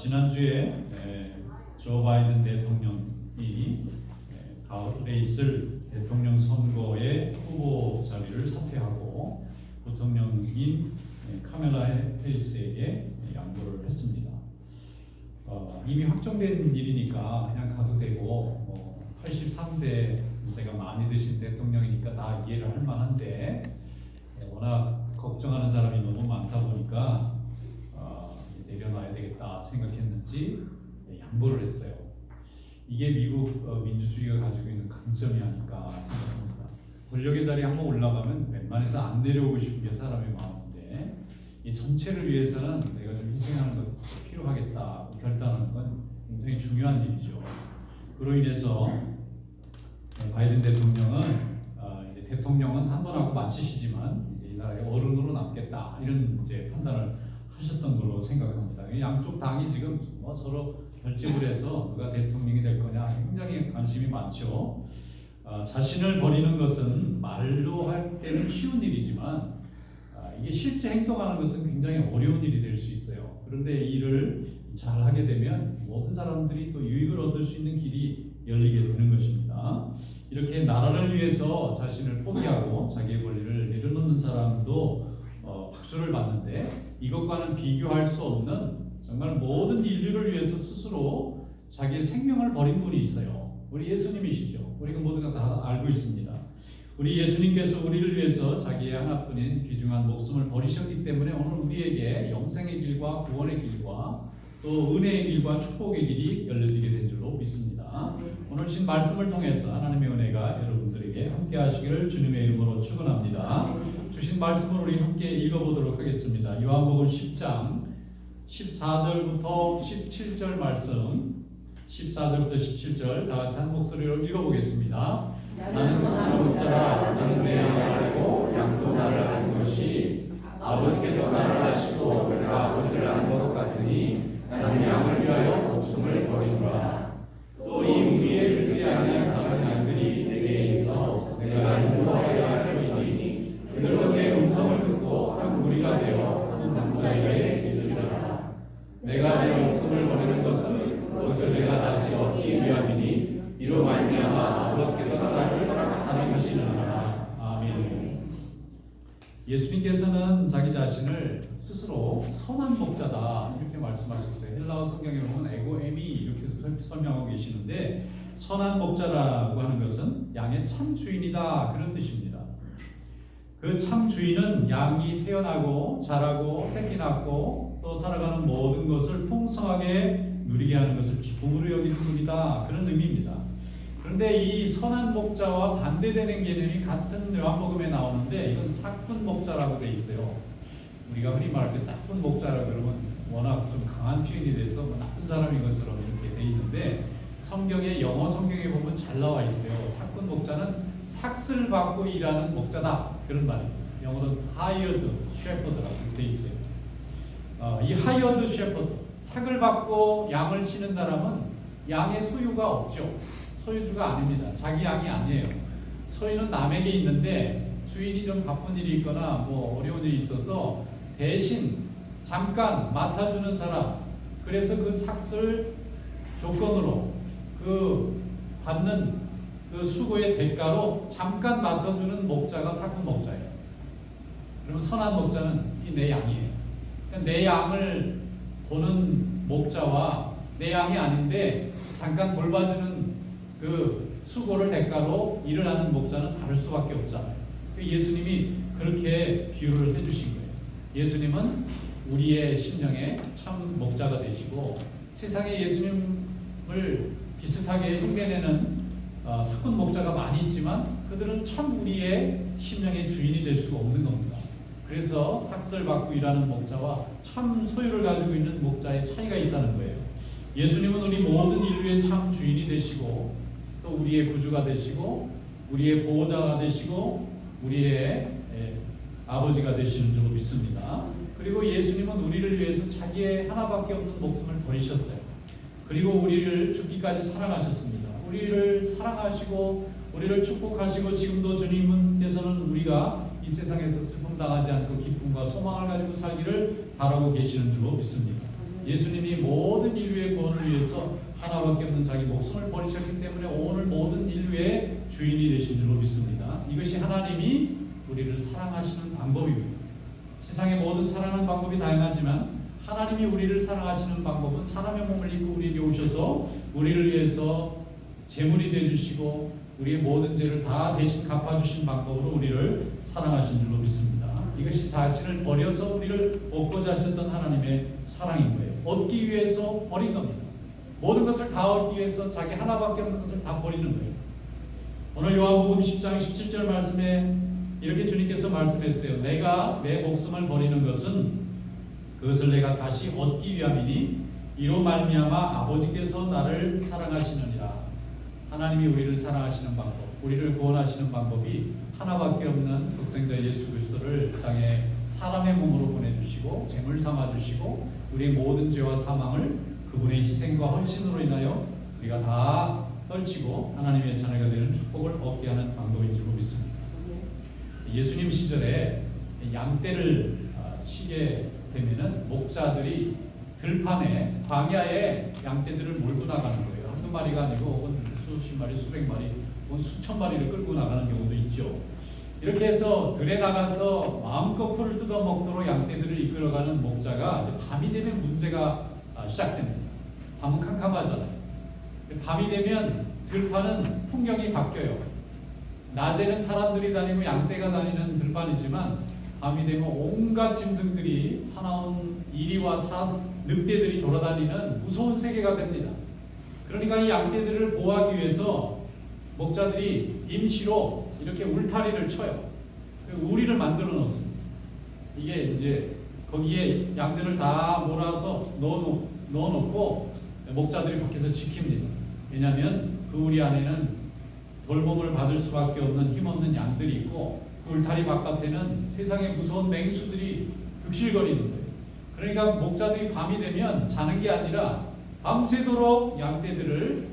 지난주에 조 바이든 대통령이 가을에 있을 대통령 선거의 후보 자리를 사퇴하고 부통령인 카멜라 해리스에게 양보를 했습니다. 이미 확정된 일이니까 그냥 가도 되고 83세가 많이 드신 대통령이니까 다 이해를 할 만한데 워낙 걱정하는 사람이 너무 많다 보니까 내려놔야 되겠다 생각했는지 양보를 했어요. 이게 미국 민주주의가 가지고 있는 강점이 아닐까 생각합니다. 권력의 자리에 한번 올라가면 웬만해서 안 내려오고 싶은 게 사람의 마음인데 이 전체를 위해서는 내가 좀 희생하는 것도 필요하겠다 결단하는 건 굉장히 중요한 일이죠. 그로 인해서 바이든 대통령은 이제 대통령은 한 번 하고 마치시지만 이제 이 나라의 어른으로 남겠다 이런 이제 판단을 하셨던 걸로 생각합니다. 양쪽 당이 지금 서로 결집을 해서 누가 대통령이 될 거냐 굉장히 관심이 많죠. 자신을 버리는 것은 말로 할 때는 쉬운 일이지만 이게 실제 행동하는 것은 굉장히 어려운 일이 될 수 있어요. 그런데 이 일을 잘 하게 되면 모든 사람들이 또 유익을 얻을 수 있는 길이 열리게 되는 것입니다. 이렇게 나라를 위해서 자신을 포기하고 자기의 권리를 내려놓는 사람도 박수를 받는데 이것과는 비교할 수 없는 정말 모든 인류를 위해서 스스로 자기의 생명을 버린 분이 있어요. 우리 예수님이시죠. 우리가 모두가 다 알고 있습니다. 우리 예수님께서 우리를 위해서 자기의 하나뿐인 귀중한 목숨을 버리셨기 때문에 오늘 우리에게 영생의 길과 구원의 길과 또 은혜의 길과 축복의 길이 열려지게 된 줄로 믿습니다. 오늘 주신 말씀을 통해서 하나님의 은혜가 여러분들에게 함께 하시기를 주님의 이름으로 축원합니다. 주신 말씀을 우리 함께 읽어보도록 하겠습니다. 요한복음 10장 14절부터 17절 말씀 14절부터 17절 다 같이 한 목소리로 읽어보겠습니다. 나는 선한 목자라. 나는 내 양을 알고 양도 나를 아는 것이 아버지께서 나를 아시고 내가 아버지를 아는 것 같으니 나는 양을 위하여 목숨을 버리노라. 또 이 무리에 들지 아니한 다른 양들이 내게 있어 내가 인도하여야 할 터이니 그들도 내 음성을 듣고 한 무리가 되어 한 남자에게 있으리라. 내가 내 목숨을 버리는 것은 그것을 내가 다시 얻기 위함이니 이로 말미암아 아버지께서 나를 사랑하시느니라. 아멘. 예수님께서는 자기 자신을 스스로 선한 목자다 이렇게 말씀하셨어요. 헬라어 성경에 보면 에고에미 이렇게 설명하고 계시는데 선한 목자라고 하는 것은 양의 참 주인이다 그런 뜻입니다. 그 참 주인은 양이 태어나고 자라고 새끼 낳고 또 살아가는 모든 것을 풍성하게 누리게 하는 것을 기쁨으로 여기는 분이다 그런 의미입니다. 그런데 이 선한 목자와 반대되는 개념이 같은 요한복음에 나오는데 이건 삭분 목자라고 돼 있어요. 우리가 흔히 말할 때 삭분 목자라 그러면 워낙 좀 강한 표현이 돼서 나쁜 사람인 것처럼 이렇게 돼 있는데 성경에 영어 성경에 보면 잘 나와 있어요. 삭분 목자는 삭슬 받고 일하는 목자다 그런 말입니다. 영어로는 hired shepherd라고 돼 있어요. 이 hired shepherd 삭을 받고 양을 치는 사람은 양의 소유가 없죠. 소유주가 아닙니다. 자기 양이 아니에요. 소유는 남에게 있는데 주인이 좀 바쁜 일이 있거나 어려운 일이 있어서 대신 잠깐 맡아주는 사람. 그래서 그 삭슬 조건으로 그 받는 그 수고의 대가로 잠깐 맡아주는 목자가 삭분 목자예요. 그러면 선한 목자는 내 양이에요. 내 양을 보는 목자와 내 양이 아닌데 잠깐 돌봐주는 그 수고를 대가로 일을 하는 목자는 다를 수밖에 없잖아요. 예수님이 그렇게 비유를 해주신 거예요. 예수님은 우리의 심령의 참 목자가 되시고 세상에 예수님을 비슷하게 흉내내는 삭분 목자가 많이 있지만 그들은 참 우리의 심령의 주인이 될 수가 없는 겁니다. 그래서 삭슬 받고 일하는 목자와 참 소유를 가지고 있는 목자의 차이가 있다는 거예요. 예수님은 우리 모든 인류의 참 주인이 되시고 또 우리의 구주가 되시고 우리의 보호자가 되시고 우리의 아버지가 되시는 줄로 믿습니다. 그리고 예수님은 우리를 위해서 자기의 하나밖에 없는 목숨을 버리셨어요. 그리고 우리를 죽기까지 사랑하셨습니다. 우리를 사랑하시고 우리를 축복하시고 지금도 주님께서는 우리가 이 세상에서 슬픔 당하지 않고 기쁨과 소망을 가지고 살기를 바라고 계시는 줄로 믿습니다. 예수님이 모든 인류의 구원을 위해서 하나밖에 없는 자기 목숨을 버리셨기 때문에 오늘 모든 인류의 주인이 되신 줄로 믿습니다. 이것이 하나님이 우리를 사랑하시는 방법입니다. 세상의 모든 사랑하는 방법이 다양하지만 하나님이 우리를 사랑하시는 방법은 사람의 몸을 입고 우리에게 오셔서 우리를 위해서 제물이 되어주시고 우리의 모든 죄를 다 대신 갚아주신 방법으로 우리를 사랑하신 줄로 믿습니다. 이것이 자신을 버려서 우리를 얻고자 하셨던 하나님의 사랑인 거예요. 얻기 위해서 버린 겁니다. 모든 것을 다 얻기 위해서 자기 하나밖에 없는 것을 다 버리는 거예요. 오늘 요한복음 10장 17절 말씀에 이렇게 주님께서 말씀했어요. 내가 내 목숨을 버리는 것은 그것을 내가 다시 얻기 위함이니 이로 말미암아 아버지께서 나를 사랑하시느니라. 하나님이 우리를 사랑하시는 방법, 우리를 구원하시는 방법이 하나밖에 없는 독생자 예수 그리스도를 땅에 사람의 몸으로 보내주시고 제물 삼아주시고 우리의 모든 죄와 사망을 그분의 희생과 헌신으로 인하여 우리가 다 떨치고 하나님의 자녀가 되는 축복을 얻게 하는 방법인 줄 믿습니다. 예수님 시절에 양떼를 치게 되면은 목자들이 들판에 광야에 양떼들을 몰고 나가는 거예요. 한두 마리가 아니고 혹은 수십 마리, 수백 마리, 혹은 수천 마리를 끌고 나가는 경우도 있죠. 이렇게 해서 들에 나가서 마음껏 풀을 뜯어 먹도록 양떼들을 이끌어가는 목자가 밤이 되면 문제가 시작됩니다. 밤은 캄캄하잖아요. 밤이 되면 들판은 풍경이 바뀌어요. 낮에는 사람들이 다니고 양떼가 다니는 들판이지만 밤이 되면 온갖 짐승들이 사나운 이리와 늑대들이 돌아다니는 무서운 세계가 됩니다. 그러니까 이 양떼들을 보호하기 위해서 목자들이 임시로 이렇게 울타리를 쳐요. 우리를 만들어 놓습니다. 이게 이제 거기에 양들을 다 몰아서 넣어놓고 목자들이 밖에서 지킵니다. 왜냐하면 그 우리 안에는 돌봄을 받을 수밖에 없는 힘없는 양들이 있고 그 울타리 바깥에는 세상의 무서운 맹수들이 득실거리는 거예요. 그러니까 목자들이 밤이 되면 자는 게 아니라 밤새도록 양떼들을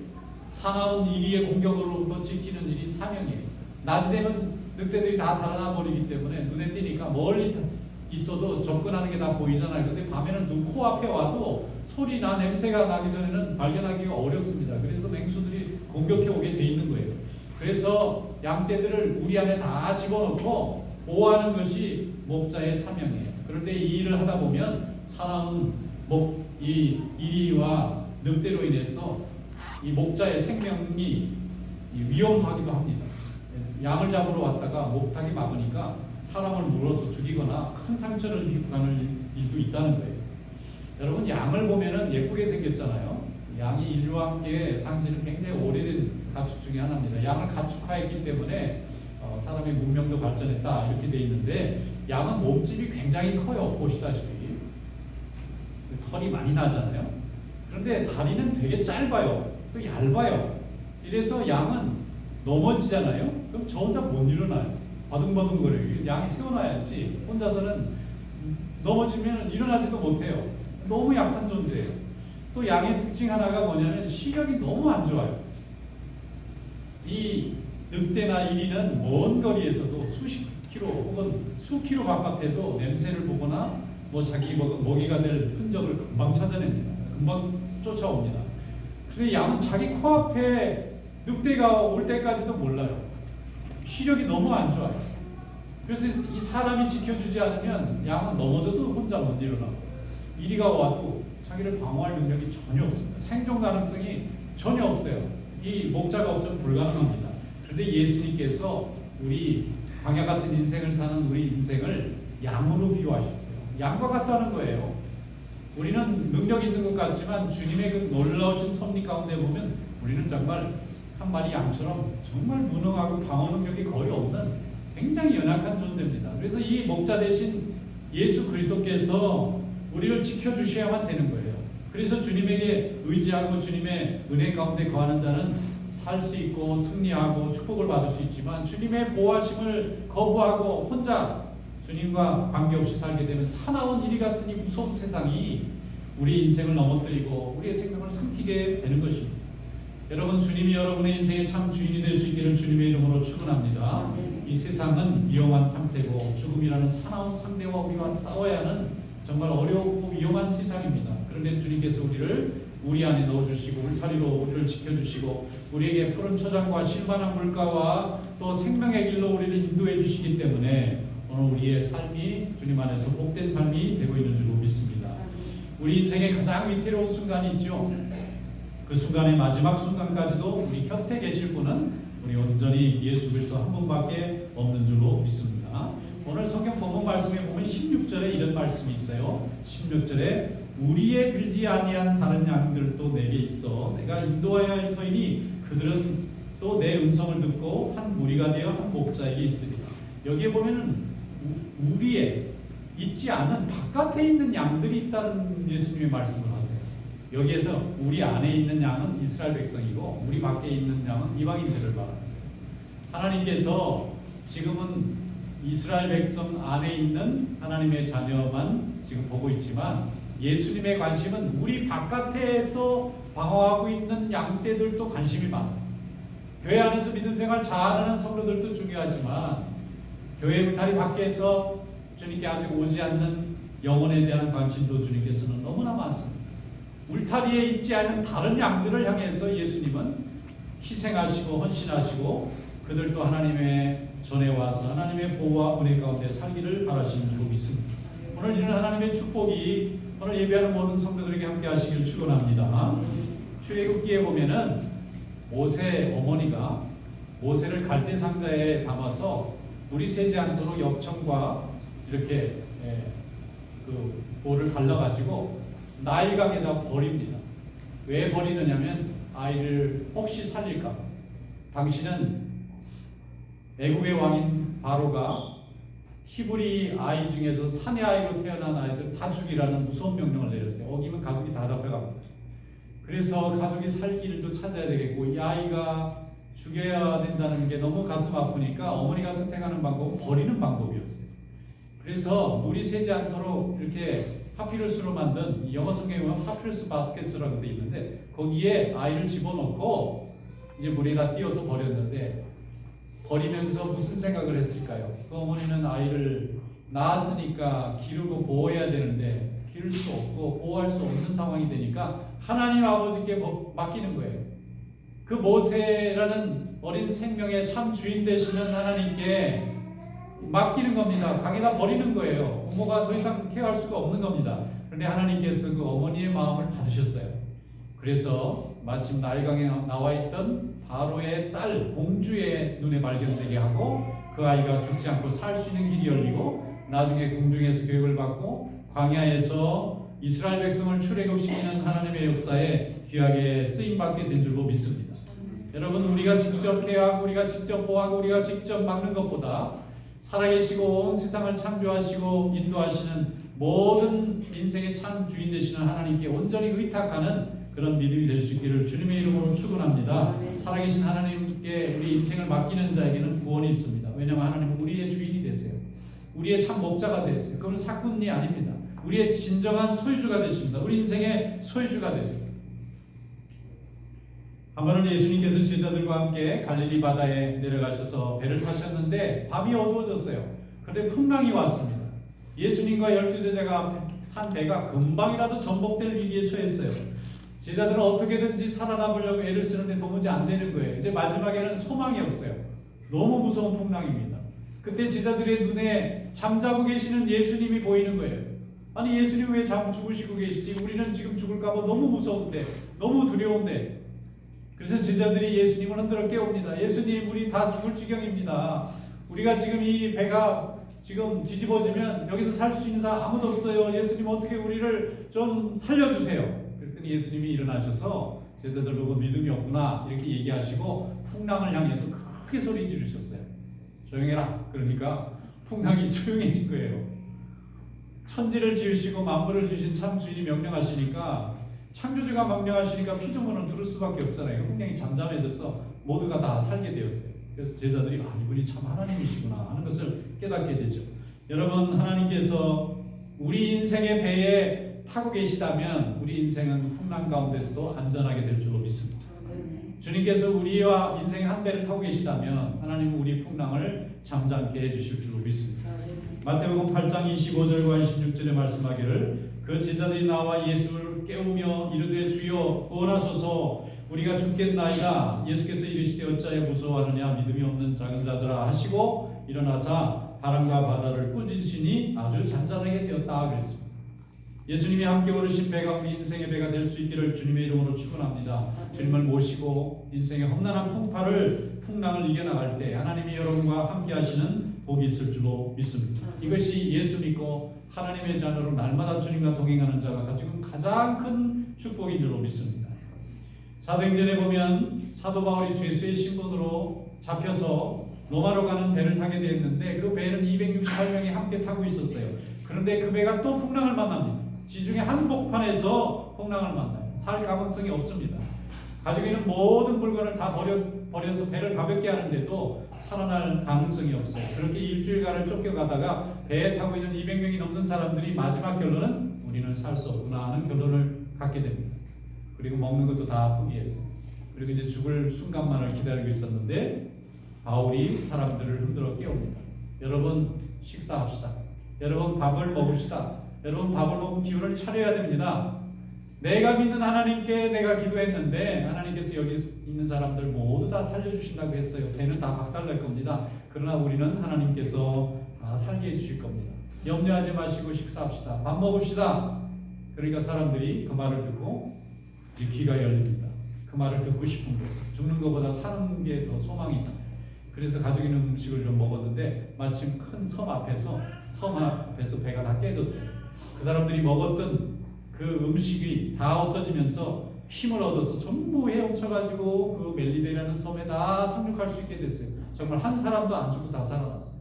사나운 이리의 공격으로부터 지키는 일이 사명이에요. 낮이 되면 늑대들이 다 달아나 버리기 때문에 눈에 띄니까 멀리 있어도 접근하는 게 다 보이잖아요. 근데 밤에는 눈 코앞에 와도 소리나 냄새가 나기 전에는 발견하기가 어렵습니다. 그래서 맹수들이 공격해 오게 돼 있는 거예요. 그래서 양떼들을 우리 안에 다 집어넣고 보호하는 것이 목자의 사명이에요. 그런데 이 일을 하다 보면 사나운 이 이리와 늑대로 인해서 이 목자의 생명이 위험하기도 합니다. 양을 잡으러 왔다가 목탁이 막으니까 사람을 물어서 죽이거나 큰 상처를 입고 가는 일도 있다는 거예요. 여러분 양을 보면은 예쁘게 생겼잖아요. 양이 인류와 함께 상징은 굉장히 오래된 가축 중에 하나입니다. 양을 가축화했기 때문에 사람의 문명도 발전했다 이렇게 돼 있는데 양은 몸집이 굉장히 커요. 보시다시피 털이 많이 나잖아요. 그런데 다리는 되게 짧아요. 또 얇아요. 이래서 양은 넘어지잖아요. 그럼 저 혼자 못 일어나요. 바둥바둥거려요. 양이 세워놔야지 혼자서는 넘어지면 일어나지도 못해요. 너무 약한 존재예요. 또 양의 특징 하나가 뭐냐면 시력이 너무 안 좋아요. 이 늑대나 이리는 먼 거리에서도 수십 킬로 혹은 수 킬로 바깥에도 냄새를 보거나 뭐 자기 먹이가 될 흔적을 금방 찾아냅니다. 금방 쫓아옵니다. 그런데 양은 자기 코앞에 늑대가 올 때까지도 몰라요. 시력이 너무 안 좋아요. 그래서 이 사람이 지켜주지 않으면 양은 넘어져도 혼자 못 일어나고 이리가 와도 자기를 방어할 능력이 전혀 없습니다. 생존 가능성이 전혀 없어요. 이 목자가 없으면 불가능합니다. 그런데 예수님께서 우리 광야 같은 인생을 사는 우리 인생을 양으로 비유하셨어요. 양과 같다는 거예요. 우리는 능력 있는 것 같지만 주님의 그 놀라우신 섭리 가운데 보면 우리는 정말 한 마리 양처럼 정말 무능하고 방어 능력이 거의 없는 굉장히 연약한 존재입니다. 그래서 이 목자 대신 예수 그리스도께서 우리를 지켜주셔야만 되는 거예요. 그래서 주님에게 의지하고 주님의 은혜 가운데 거하는 자는 살 수 있고 승리하고 축복을 받을 수 있지만 주님의 보호하심을 거부하고 혼자 주님과 관계없이 살게 되면 사나운 이리 같은 이 무서운 세상이 우리 인생을 넘어뜨리고 우리의 생명을 삼키게 되는 것입니다. 여러분 주님이 여러분의 인생의 참 주인이 될 수 있기를 주님의 이름으로 축원합니다. 이 세상은 위험한 상태고 죽음이라는 사나운 상대와 우리가 싸워야 하는 정말 어렵고 위험한 세상입니다. 그런데 주님께서 우리를 우리 안에 넣어주시고 울타리로 우리를 지켜주시고 우리에게 푸른 초장과 실만한 물가와 또 생명의 길로 우리를 인도해 주시기 때문에 오늘 우리의 삶이 주님 안에서 복된 삶이 되고 있는 줄로 믿습니다. 우리 인생의 가장 위태로운 순간이 있죠. 그 순간의 마지막 순간까지도 우리 곁에 계실 분은 우리 온전히 예수 그리스도 한 분밖에 없는 줄로 믿습니다. 오늘 성경 본문 말씀에 보면 16절에 이런 말씀이 있어요. 16절에 우리의 들지 아니한 다른 양들도 내게 있어 내가 인도하여 할 터이니 그들은 또 내 음성을 듣고 한 무리가 되어 한 목자에게 있으리라. 여기에 보면은 우리의 있지 않은 바깥에 있는 양들이 있다는 예수님의 말씀을 하세요. 여기에서 우리 안에 있는 양은 이스라엘 백성이고 우리 밖에 있는 양은 이방인들을 말합니다. 하나님께서 지금은 이스라엘 백성 안에 있는 하나님의 자녀만 지금 보고 있지만 예수님의 관심은 우리 바깥에서 방황하고 있는 양떼들도 관심이 많아요. 교회 안에서 믿음 생활 잘하는 성도들도 중요하지만 교회 울타리 밖에서 주님께 아직 오지 않는 영혼에 대한 관심도 주님께서는 너무나 많습니다. 울타리에 있지 않은 다른 양들을 향해서 예수님은 희생하시고 헌신하시고 그들도 하나님의 전에 와서 하나님의 보호와 은혜 가운데 살기를 바라시는 줄로 믿습니다. 오늘 이런 하나님의 축복이 오늘 예배하는 모든 성도들에게 함께 하시길 축원합니다. 출애굽기에 보면은 모세 어머니가 모세를 갈대 상자에 담아서 물이 새지 않도록 역청과 이렇게 그 볼을 갈라가지고 나일강에다 버립니다. 왜 버리느냐면 아이를 혹시 살릴까. 당신은 애굽의 왕인 바로가 히브리 아이 중에서 사내 아이로 태어난 아이들 다 죽이라는 무서운 명령을 내렸어요. 어기면 가족이 다 잡혀갑니다. 그래서 가족이 살 길도 찾아야 되겠고 이 아이가 죽여야 된다는 게 너무 가슴 아프니까 어머니가 선택하는 방법은 버리는 방법이었어요. 그래서 물이 새지 않도록 이렇게 파피루스로 만든 영어 성경에 보면 파피루스 바스켓이라고 돼 있는데 거기에 아이를 집어넣고 이제 물에다 띄워서 버렸는데 버리면서 무슨 생각을 했을까요? 그 어머니는 아이를 낳았으니까 기르고 보호해야 되는데 기를 수 없고 보호할 수 없는 상황이 되니까 하나님 아버지께 맡기는 거예요. 그 모세라는 어린 생명의 참 주인 되시는 하나님께 맡기는 겁니다. 강에다 버리는 거예요. 부모가 더 이상 케어할 수가 없는 겁니다. 그런데 하나님께서 그 어머니의 마음을 받으셨어요. 그래서 마침 나일강에 나와 있던 바로의 딸 공주의 눈에 발견되게 하고 그 아이가 죽지 않고 살 수 있는 길이 열리고 나중에 궁중에서 교육을 받고 광야에서 이스라엘 백성을 출애굽시키는 하나님의 역사에 귀하게 쓰임받게 된 줄로 믿습니다. 여러분 우리가 직접 케어하고 우리가 직접 보호하고 우리가 직접 막는 것보다 살아계시고 온 세상을 창조하시고 인도하시는 모든 인생의 참 주인 되시는 하나님께 온전히 의탁하는 그런 믿음이 될 수 있기를 주님의 이름으로 축원합니다. 살아계신 하나님께 우리 인생을 맡기는 자에게는 구원이 있습니다. 왜냐하면 하나님은 우리의 주인이 되세요. 우리의 참 목자가 되세요. 그건 사꾼이 아닙니다. 우리의 진정한 소유주가 되십니다. 우리 인생의 소유주가 되세요. 한 번은 예수님께서 제자들과 함께 갈릴리 바다에 내려가셔서 배를 타셨는데 밤이 어두워졌어요. 그런데 풍랑이 왔습니다. 예수님과 12제자가 한 배가 금방이라도 전복될 위기에 처했어요. 제자들은 어떻게든지 살아남으려고 애를 쓰는데 도무지 안 되는 거예요. 이제 마지막에는 소망이 없어요. 너무 무서운 풍랑입니다. 그때 제자들의 눈에 잠자고 계시는 예수님이 보이는 거예요. 아니 예수님 왜 죽으시고 계시지? 우리는 지금 죽을까 봐 너무 무서운데 너무 두려운데. 그래서 제자들이 예수님을 흔들어 깨웁니다. 예수님 우리 다 죽을 지경입니다. 우리가 지금 이 배가 지금 뒤집어지면 여기서 살 수 있는 사람 아무도 없어요. 예수님 어떻게 우리를 좀 살려주세요. 그랬더니 예수님이 일어나셔서 제자들 보고 믿음이 없구나 이렇게 얘기하시고 풍랑을 향해서 크게 소리 지르셨어요. 조용해라. 그러니까 풍랑이 조용해진 거예요. 천지를 지으시고 만물을 지으신 참 주인이 명령하시니까 창조주가 명령하시니까 피조물은 들을 수밖에 없잖아요. 풍랑이 잠잠해져서 모두가 다 살게 되었어요. 그래서 제자들이 이분이 참 하나님이시구나 하는 것을 깨닫게 되죠. 여러분 하나님께서 우리 인생의 배에 타고 계시다면 우리 인생은 풍랑 가운데서도 안전하게 될 줄로 믿습니다. 주님께서 우리와 인생의 한 배를 타고 계시다면 하나님은 우리 풍랑을 잠잠게 해주실 줄로 믿습니다. 마태복음 8장 25절과 26절에 말씀하기를 그 제자들이 나와 예수를 깨우며 이르되 주여 구원하소서 우리가 죽겠나이다. 예수께서 이르시되 어찌하여 무서워하느냐 믿음이 없는 작은 자들아 하시고 일어나사 바람과 바다를 꾸짖으시니 아주 잔잔하게 되었다 그랬습니다. 예수님이 함께 오르신 배가 우리 인생의 배가 될 수 있기를 주님의 이름으로 축원합니다. 주님을 모시고 인생의 험난한 풍랑을 이겨나갈 때 하나님이 여러분과 함께 하시는 복이 있을 줄로 믿습니다. 이것이 예수 믿고 하나님의 자녀로 날마다 주님과 동행하는 자가 가지고 가장 큰 축복인 줄로 믿습니다. 사도행전에 보면 사도 바울이 죄수의 신분으로 잡혀서 로마로 가는 배를 타게 되었는데 그 배는 268명이 함께 타고 있었어요. 그런데 그 배가 또 풍랑을 만납니다. 지중해 한복판에서 풍랑을 만나요. 살 가능성이 없습니다. 가지고 있는 모든 물건을 다 버려서 배를 가볍게 하는데도 살아날 가능성이 없어요. 그렇게 일주일간을 쫓겨가다가 배에 타고 있는 200명이 넘는 사람들이 마지막 결론은 우리는 살 수 없구나 하는 결론을 갖게 됩니다. 그리고 먹는 것도 다 포기했어요. 그리고 이제 죽을 순간만을 기다리고 있었는데 바울이 사람들을 흔들어 깨웁니다. 여러분 식사합시다. 여러분 밥을 먹읍시다. 여러분 밥을 먹으면 기운을 차려야 됩니다. 내가 믿는 하나님께 내가 기도했는데 하나님께서 여기 있는 사람들 모두 다 살려주신다고 했어요. 배는 다 박살날 겁니다. 그러나 우리는 하나님께서 다 살게 해주실 겁니다. 염려하지 마시고 식사합시다. 밥 먹읍시다. 그러니까 사람들이 그 말을 듣고 귀가 열립니다. 그 말을 듣고 싶은 거예요. 죽는 것보다 사는 게 더 소망이잖아요. 그래서 가지고 있는 음식을 좀 먹었는데 마침 큰 섬 앞에서 배가 다 깨졌어요. 그 사람들이 먹었던 그 음식이 다 없어지면서 힘을 얻어서 전부 헤엄쳐가지고 그 멜리데라는 섬에 다 상륙할 수 있게 됐어요. 정말 한 사람도 안 죽고 다 살아났어요.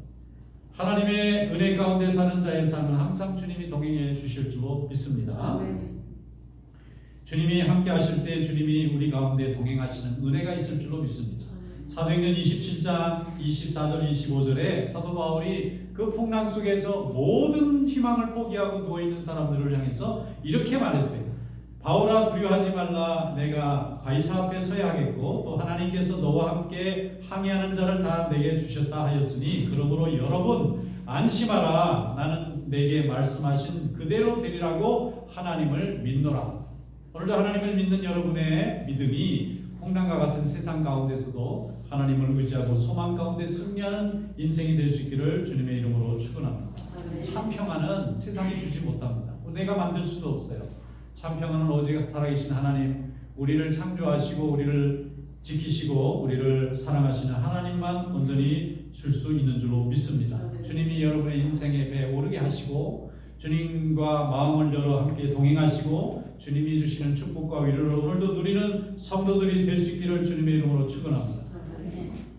하나님의 은혜 가운데 사는 자의 삶은 항상 주님이 동행해 주실 줄로 믿습니다. 주님이 함께 하실 때 주님이 우리 가운데 동행하시는 은혜가 있을 줄로 믿습니다. 사도행전 27장 24절 25절에 사도 바울이 그 풍랑 속에서 모든 희망을 포기하고 누워있는 사람들을 향해서 이렇게 말했어요. 바울아 두려워하지 말라. 내가 가이사 앞에 서야 하겠고 또 하나님께서 너와 함께 항해하는 자를 다 내게 주셨다 하였으니 그러므로 여러분 안심하라. 나는 내게 말씀하신 그대로 되리라고 하나님을 믿노라. 오늘도 하나님을 믿는 여러분의 믿음이 풍랑과 같은 세상 가운데서도 하나님을 의지하고 소망 가운데 승리하는 인생이 될 수 있기를 주님의 이름으로 축원합니다. 참 평안은 세상이 주지 못합니다. 내가 만들 수도 없어요. 참 평안은 오직 살아계신 하나님, 우리를 창조하시고 우리를 지키시고 우리를 사랑하시는 하나님만 온전히 줄 수 있는 줄로 믿습니다. 주님이 여러분의 인생에 배 오르게 하시고 주님과 마음을 열어 함께 동행하시고 주님이 주시는 축복과 위로를 오늘도 누리는 성도들이 될 수 있기를 주님의 이름으로 축원합니다.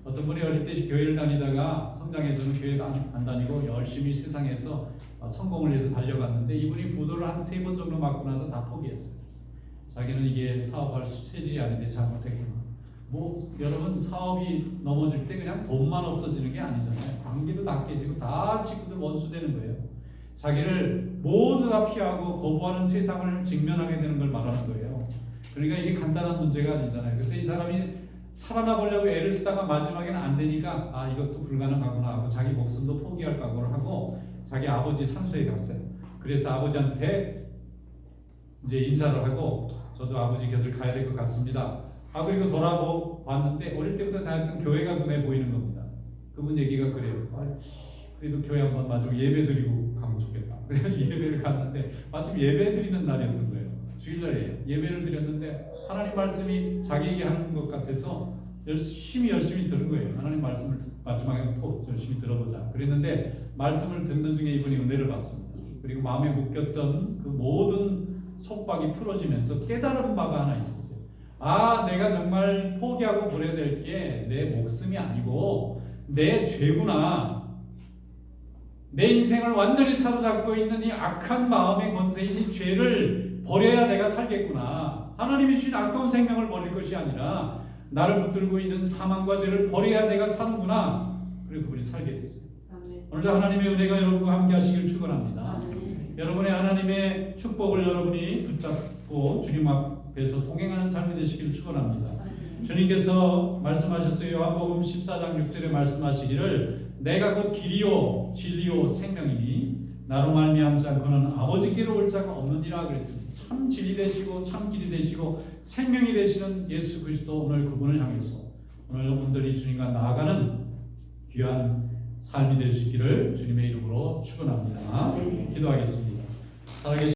어떤 분이 어릴 때 교회를 다니다가 성장해서는 교회도 안 다니고 열심히 세상에서 성공을 위해서 달려갔는데 이분이 부도를 한 3번 정도 맞고 나서 다 포기했어요. 자기는 이게 사업할 체질이 아닌데 잘못했구나. 여러분 사업이 넘어질 때 그냥 돈만 없어지는 게 아니잖아요. 관계도 다 깨지고 다 친구들 원수 되는 거예요. 자기를 모두 다 피하고 거부하는 세상을 직면하게 되는 걸 말하는 거예요. 그러니까 이게 간단한 문제가 아니잖아요. 그래서 이 사람이 살아나 보려고 애를 쓰다가 마지막에는 안 되니까 이것도 불가능하구나 하고 자기 목숨도 포기할 각오를 하고 자기 아버지 산소에 갔어요. 그래서 아버지한테 이제 인사를 하고 저도 아버지 곁을 가야 될 것 같습니다. 그리고 돌아봤는데 어릴 때부터 다녔던 교회가 눈에 보이는 겁니다. 그분 얘기가 그래요. 그래도 교회 한번 마지막 예배 드리고 가면 좋겠다. 그래서 예배를 갔는데 마침 예배 드리는 날이었던 거예요. 주일날이에요. 예배를 드렸는데 하나님 말씀이 자기에게 하는 것 같아서 열심히 들은 거예요. 하나님 말씀을 마지막에 또 열심히 들어보자. 그랬는데 말씀을 듣는 중에 이분이 은혜를 받습니다. 그리고 마음에 묶였던 그 모든 속박이 풀어지면서 깨달은 바가 하나 있었어요. 내가 정말 포기하고 버려야 될 게 내 목숨이 아니고 내 죄구나. 내 인생을 완전히 사로잡고 있는 이 악한 마음의 권세인 이 죄를 버려야 내가 살겠구나. 하나님이 주신 아까운 생명을 버릴 것이 아니라 나를 붙들고 있는 사망과 죄를 버려야 내가 사는구나. 그리고 그분이 살게 됐어요. 오늘도 하나님의 은혜가 여러분과 함께 하시길 축원합니다. 여러분의 하나님의 축복을 여러분이 붙잡고 주님 앞에서 동행하는 삶이 되시기를 축원합니다. 주님께서 말씀하셨어요. 요한복음 14장 6절에 말씀하시기를 내가 곧 길이요 진리요 생명이니 나로 말미암지 않고는 아버지께로 올 자가 없느니라 그랬습니다. 참 진리 되시고 참 길이 되시고 생명이 되시는 예수 그리스도 오늘 그분을 향해서 오늘 온전히 주님과 나아가는 귀한 삶이 될 수 있기를 주님의 이름으로 축원합니다. 기도하겠습니다. 살아계신